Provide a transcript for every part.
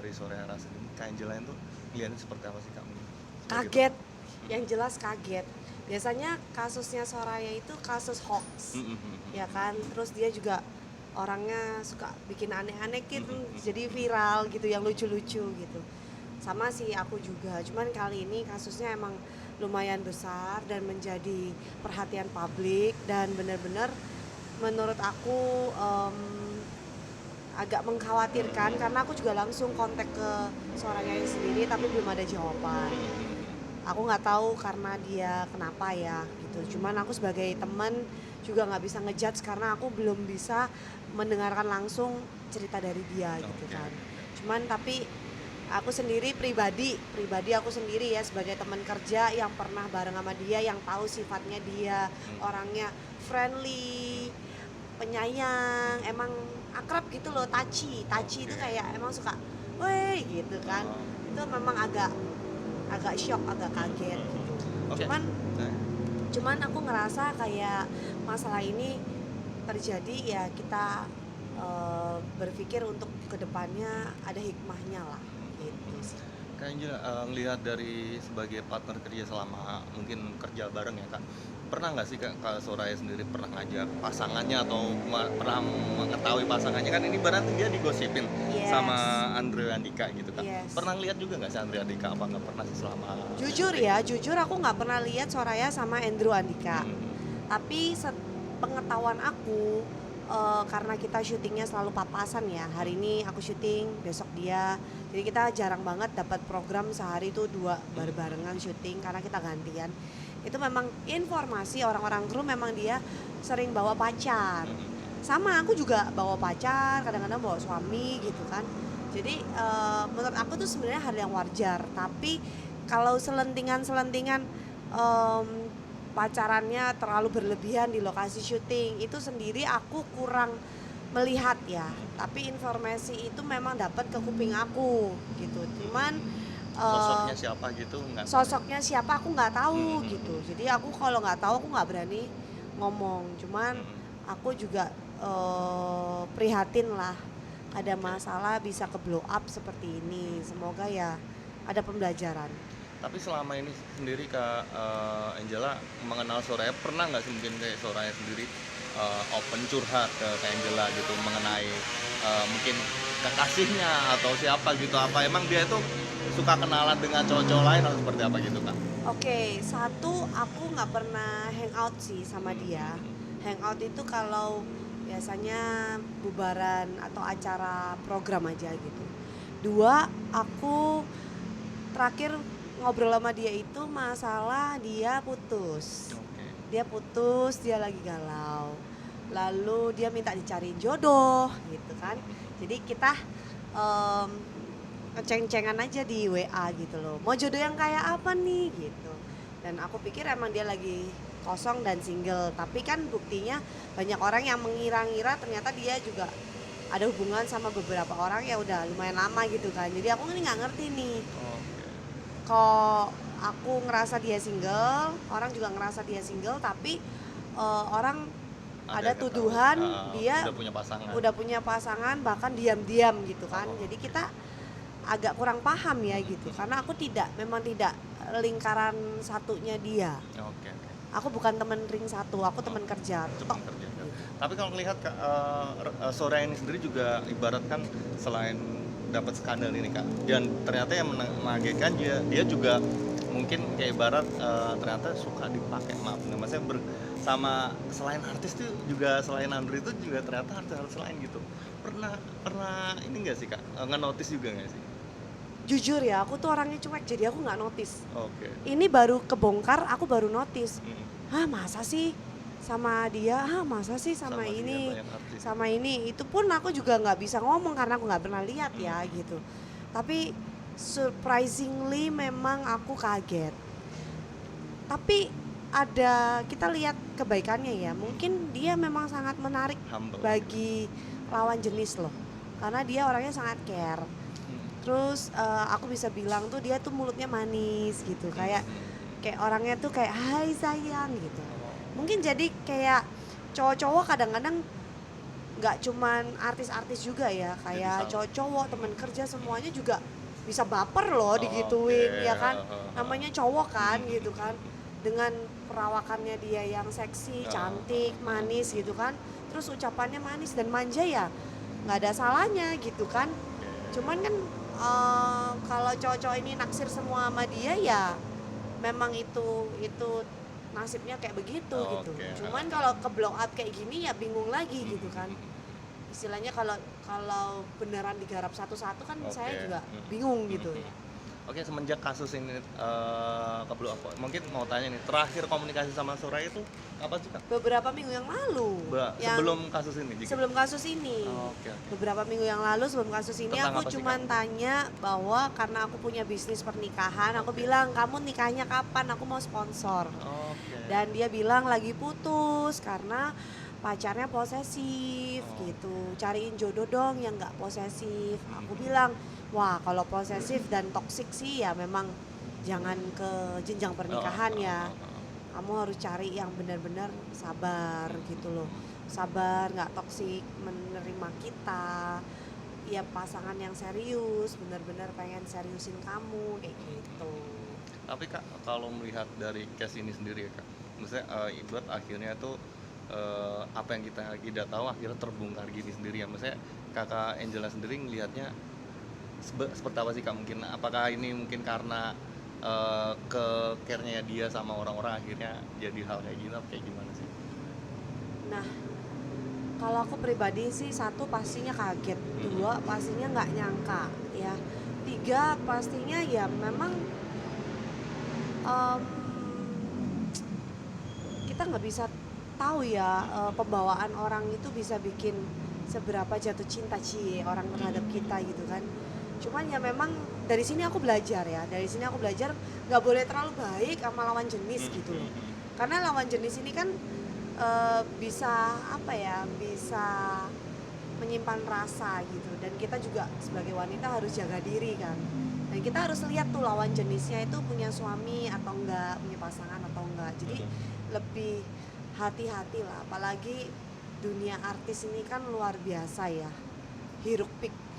dari Soraya Rasyidi ini, Kak Angela itu lihatnya seperti apa sih Kak? Kaget, yang jelas kaget. Biasanya kasusnya Soraya itu kasus hoax, ya kan. Terus dia juga orangnya suka bikin aneh-aneh gitu, jadi viral gitu, yang lucu-lucu gitu. Sama sih aku juga, cuman kali ini kasusnya emang lumayan besar dan menjadi perhatian publik dan benar-benar menurut aku agak mengkhawatirkan karena aku juga langsung kontak ke Soraya sendiri tapi belum ada jawaban. Aku nggak tahu karena dia kenapa ya gitu. Cuman aku sebagai teman juga nggak bisa ngejudge karena aku belum bisa mendengarkan langsung cerita dari dia gitu kan. Cuman tapi aku sendiri pribadi aku sendiri ya sebagai teman kerja yang pernah bareng sama dia, yang tahu sifatnya dia, orangnya friendly, penyayang, emang akrab gitu loh, touchy itu kayak emang suka, woi gitu kan. Itu memang agak shock, agak kaget gitu. Cuman aku ngerasa kayak masalah ini terjadi ya kita berpikir untuk kedepannya ada hikmahnya lah gitu sih. Kak Angela ngelihat dari sebagai partner kerja selama mungkin kerja bareng ya Kak, pernah nggak sih Kak Soraya sendiri pernah ngajak pasangannya atau pernah mengetahui pasangannya, kan ini berarti dia digosipin sama Andre Andika gitu Kak. Pernah lihat juga nggak sih Andre Andika, apa nggak pernah sih selama Jujur aku nggak pernah lihat Soraya sama Andrew Andika. Tapi pengetahuan aku karena kita syutingnya selalu papasan ya, hari ini aku syuting, besok dia, jadi kita jarang banget dapat program sehari itu 2 barengan syuting karena kita gantian. Itu memang informasi orang-orang kru memang dia sering bawa pacar, sama aku juga bawa pacar, kadang-kadang bawa suami gitu kan. Jadi menurut aku tuh sebenarnya hal yang wajar, tapi kalau selentingan pacarannya terlalu berlebihan di lokasi syuting itu sendiri aku kurang melihat ya, tapi informasi itu memang dapat ke kuping aku gitu. Cuman sosoknya siapa gitu nggak tahu. Sosoknya siapa aku nggak tahu gitu. Jadi aku kalau nggak tahu aku nggak berani ngomong. Cuman aku juga prihatin lah ada masalah bisa ke blow up seperti ini. Semoga ya ada pembelajaran. Tapi selama ini sendiri Kak Angela mengenal Soraya, pernah nggak sih mungkin kayak Soraya sendiri open curhat ke Kak Angela gitu mengenai mungkin kekasihnya atau siapa gitu, apa emang dia itu suka kenalan dengan cowok-cowok lain atau seperti apa gitu Kak? Oke, satu aku nggak pernah hangout sih sama dia. Hangout itu kalau biasanya bubaran atau acara program aja gitu. 2, aku terakhir ngobrol sama dia itu masalah dia putus. Dia lagi galau. Lalu dia minta dicariin jodoh gitu kan. Jadi kita ngeceng-cengan aja di WA gitu loh. Mau jodoh yang kayak apa nih gitu. Dan aku pikir emang dia lagi kosong dan single, tapi kan buktinya banyak orang yang mengira-ngira ternyata dia juga ada hubungan sama beberapa orang ya udah lumayan lama gitu kan. Jadi aku ini nggak ngerti nih. Kok aku ngerasa dia single, orang juga ngerasa dia single, tapi orang ada tuduhan dia udah punya pasangan bahkan diam-diam gitu kan. Jadi kita agak kurang paham ya gitu, karena aku memang tidak lingkaran satunya dia. Aku bukan teman ring satu, aku teman kerja. Tapi kalau melihat Soraya ini sendiri juga ibaratkan selain dapat skandal ini Kak, dan ternyata yang mengagetkan dia juga mungkin kayak ibarat ternyata suka dipakai, maaf maksudnya sama selain artis tuh juga, selain Andre itu juga ternyata artis lain gitu. Pernah ini nggak sih Kak, nge-notice juga nggak sih? Jujur ya, aku tuh orangnya cuek, jadi aku nggak notice. Ini baru kebongkar, aku baru notice. Hah, masa sih sama dia? Hah, masa sih sama ini? Sama ini. Itu pun aku juga nggak bisa ngomong karena aku nggak pernah lihat ya gitu. Tapi surprisingly memang aku kaget. Tapi kita lihat kebaikannya ya. Mungkin dia memang sangat menarik bagi lawan jenis loh. Karena dia orangnya sangat care. Terus aku bisa bilang tuh dia tuh mulutnya manis gitu, kayak orangnya tuh kayak hai sayang gitu. Mungkin jadi kayak cowok-cowok kadang-kadang nggak cuman artis-artis juga ya, kayak salah. cowok-cowok teman kerja semuanya juga bisa baper loh Oke, digituin ya kan, heeh, heeh. namanya cowok kan gitu kan, dengan perawakannya dia yang seksi, cantik, manis gitu kan, terus ucapannya manis dan manja ya nggak ada salahnya gitu kan. Cuman kan kalau cowok-cowok ini naksir semua sama dia ya memang itu nasibnya kayak begitu gitu. Oke, Cuman heeh. kalau ke blow up kayak gini ya bingung lagi gitu kan. Istilahnya kalau kalau beneran digarap satu-satu kan saya Oke, juga bingung gitu mhm. ya. Oke, semenjak kasus ini ke-blow up, mungkin mau tanya nih, terakhir komunikasi sama Soraya itu kapan sih, Kak? Beberapa minggu yang lalu, yang Sebelum kasus ini juga? sebelum kasus ini. Oke, oke. Beberapa minggu yang lalu sebelum kasus ini Tentang aku apa sih, cuman Kak? tanya bahwa karena aku punya bisnis pernikahan, aku Oke. bilang kamu nikahnya kapan? Aku mau sponsor. Oke. Dan dia bilang lagi putus karena pacarnya posesif Oh. gitu. Cariin jodoh dong yang nggak posesif. Aku bilang, wah kalau posesif dan toksik sih ya memang jangan ke jenjang pernikahan ya. Kamu harus cari yang benar-benar sabar gitu loh. Sabar, nggak toksik, menerima kita. Ya pasangan yang serius, benar-benar pengen seriusin kamu kayak gitu. Tapi Kak, kalau melihat dari case ini sendiri ya Kak, maksudnya ibarat akhirnya tuh apa yang kita tidak tahu akhirnya terbongkar gini sendiri ya. Maksudnya Kakak Angela sendiri ngelihatnya seperti apa sih Kak, mungkin apakah ini mungkin karena ke care-nya dia sama orang-orang akhirnya jadi hal kayak gini atau kayak gimana sih? Nah, kalau aku pribadi sih satu pastinya kaget, dua pastinya nggak nyangka ya, tiga pastinya ya memang em, kita nggak bisa tahu ya pembawaan orang itu bisa bikin seberapa jatuh cinta orang terhadap kita gitu kan. Cuman ya memang dari sini aku belajar ya, dari sini aku belajar nggak boleh terlalu baik sama lawan jenis gitu loh. Karena lawan jenis ini kan bisa apa ya, bisa menyimpan rasa gitu, dan kita juga sebagai wanita harus jaga diri kan, dan kita harus lihat tuh lawan jenisnya itu punya suami atau enggak, punya pasangan atau enggak. Jadi lebih hati-hati lah, apalagi dunia artis ini kan luar biasa ya,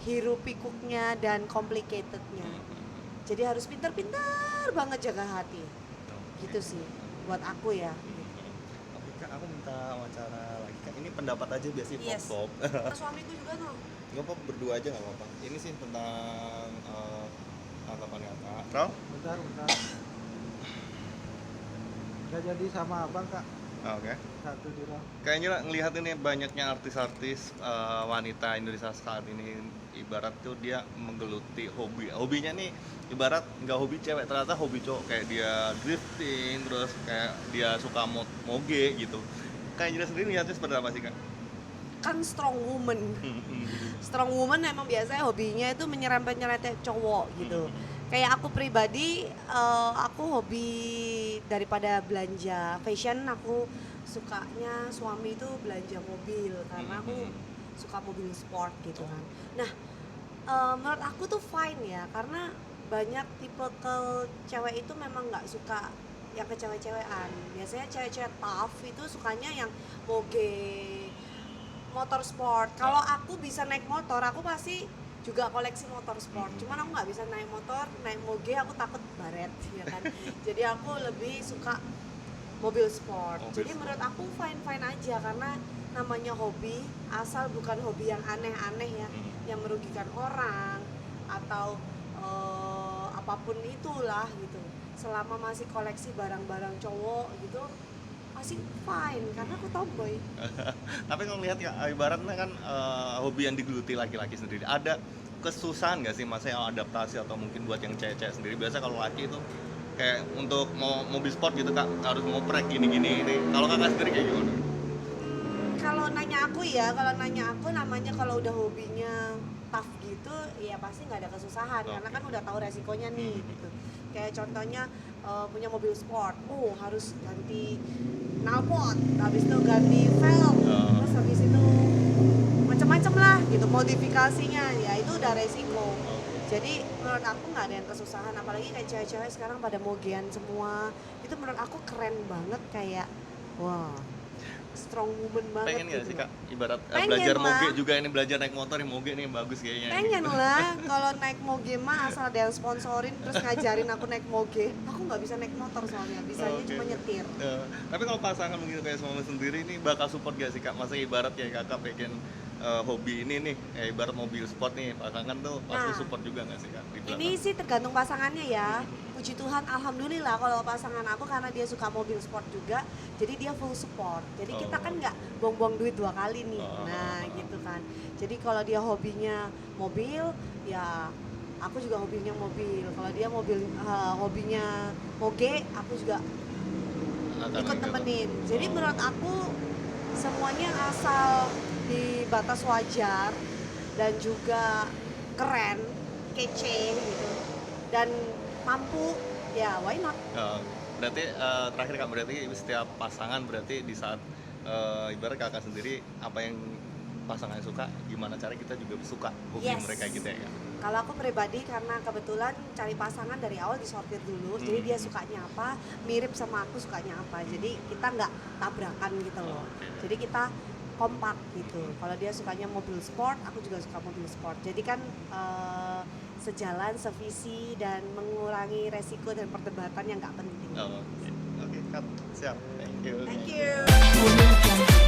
hiruk pikuknya dan complicatednya. Jadi harus pintar-pintar banget jaga hati gitu sih buat aku ya. Oke Kak, aku minta wawancara lagi Kak. Ini pendapat aja biasanya Yes. pop. Suamiku juga tuh. Nggak apa, berdua aja nggak apa-apa. Ini sih tentang tanggapan Kakak. Bro? Bentar. Nggak jadi sama abang kak, Oke. satu dirang. Kayaknya ngelihat ini banyaknya artis-artis wanita Indonesia saat ini, ibarat tuh dia menggeluti hobinya nih, ibarat nggak hobi cewek, ternyata hobi cowok, kayak dia drifting, terus kayak dia suka moge gitu. Kayak jelas sendiri lihatnya seperti apa sih Kak? Kan strong woman. Strong woman emang biasanya hobinya itu menyerempet-nyerempet cowok gitu. Kayak aku pribadi, aku hobi daripada belanja fashion, aku sukanya suami itu belanja mobil karena aku suka mobil sport gitu kan. Nah, menurut aku tuh fine ya, karena banyak tipe ke cewek itu memang nggak suka yang kecewek-cewekan. Biasanya cewek-cewek tough itu sukanya yang moge, motor sport. Kalau aku bisa naik motor, aku pasti juga koleksi motor sport. Cuman aku nggak bisa naik motor, naik moge aku takut baret ya kan. Jadi aku lebih suka mobil sport. Jadi menurut aku fine aja, karena namanya hobi, asal bukan hobi yang aneh-aneh ya, yang merugikan orang atau apapun itulah gitu. Selama masih koleksi barang-barang cowok gitu, masih fine karena aku tomboy. Tapi kalau lihat ya, ibaratnya kan hobi yang digeluti laki-laki sendiri, ada kesusahan nggak sih masanya adaptasi atau mungkin buat yang cewek-cewek sendiri? Biasa kalau laki itu kayak untuk mau mobil sport gitu Kak, harus ngoprek gini-gini ini. Kalau Kakak sendiri kayak gimana? Kalau nanya aku namanya kalau udah hobinya tough gitu ya pasti nggak ada kesusahan, karena kan udah tahu resikonya nih gitu. Kayak contohnya punya mobil sport, harus ganti knalpot, habis itu ganti velg, terus habis itu macam-macam lah gitu modifikasinya, ya itu udah resiko. Jadi menurut aku nggak ada yang kesusahan, apalagi kayak cewek-cewek sekarang pada mogean semua, itu menurut aku keren banget, kayak wah. strong woman banget Pengen nggak gitu sih loh. kak, ibarat Pengen belajar lah. moge juga, ini belajar naik motor nih, moge nih bagus kayaknya Pengen gitu. lah, kalau naik moge mah asal ada yang sponsorin terus ngajarin aku naik moge. Aku nggak bisa naik motor soalnya, bisanya Oke. cuma nyetir. Tapi kalau pasangan begitu kayak suami sendiri ini bakal support gak sih kak? Masa ibarat kayak kakak pengen hobi ini nih, ibarat mobil sport nih, pasangan tuh pasti Nah, support juga gak sih kak di Ini belakang? sih tergantung pasangannya ya. Puji Tuhan, alhamdulillah kalau pasangan aku karena dia suka mobil sport juga, jadi dia full support. Jadi kita kan Oh. nggak buang-buang duit 2 kali nih. Oh. Nah, gitu kan. Jadi kalau dia hobinya mobil, ya aku juga hobinya mobil. Kalau dia hobinya moge, aku juga Akan ikut gitu. temenin. Jadi Oh. menurut aku semuanya asal di batas wajar dan juga keren, kece gitu, dan mampu, ya why not? Berarti terakhir kak, berarti setiap pasangan berarti di saat ibarat kakak sendiri apa yang pasangan suka, gimana cara kita juga suka hobi Yes. mereka gitu ya kak? Kalau aku pribadi karena kebetulan cari pasangan dari awal disortir dulu, jadi dia sukanya apa, mirip sama aku sukanya apa, jadi kita nggak tabrakan gitu loh. Oke. Jadi kita kompak gitu. Kalau dia sukanya mobil sport, aku juga suka mobil sport. Jadi kan sejalan, sevisi dan mengurangi resiko dan perdebatan yang nggak penting. Oke, oke kak, siap, thank you. Thank you.